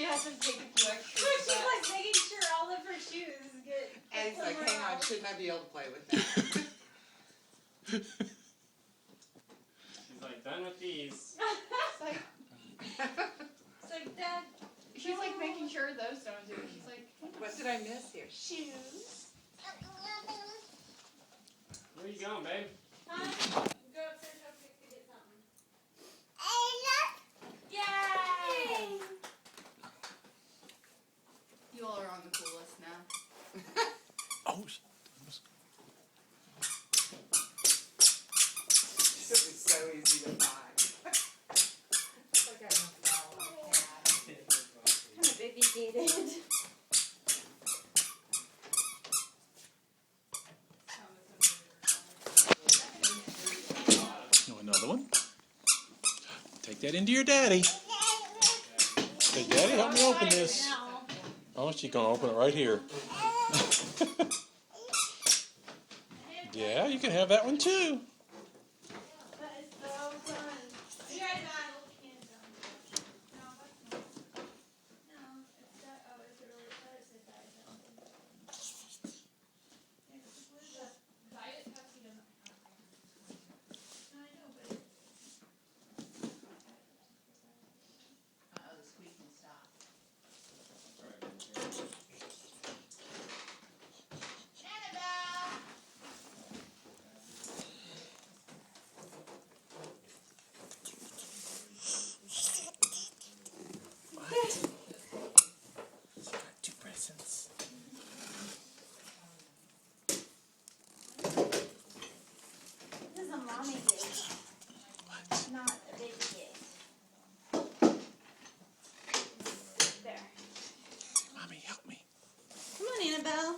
has to take a few extra She's steps. like making sure all of her shoes get. And he's like, hang on, shouldn't I be able to play with that? She's like, done with these. It's like, It's like, Dad. she's like making sure those don't do it. She's like, What did I miss here? shoes. Where you going, babe? Huh? Go upstairs real quick to get something. Yay! You all are on the cool list now. Oh, It was so easy to find. It's like I don't know. Kind of baby gated. oh, another one. Take that into your daddy. Say, Daddy, help me open this. Oh, she's gonna open it right here. Yeah, you can have that one too. That is so fun. You guys got hands on. No, that's not. No, it's that. Oh, it's a really. That is a diet something. Yeah, because what is that? Diet Pepsi doesn't have that. I know, but it's. Uh-oh, the squeaking stopped. Annabelle! Two presents. This is a mommy gift. Not a baby gift. There. Mommy, help me. Come on, Annabelle.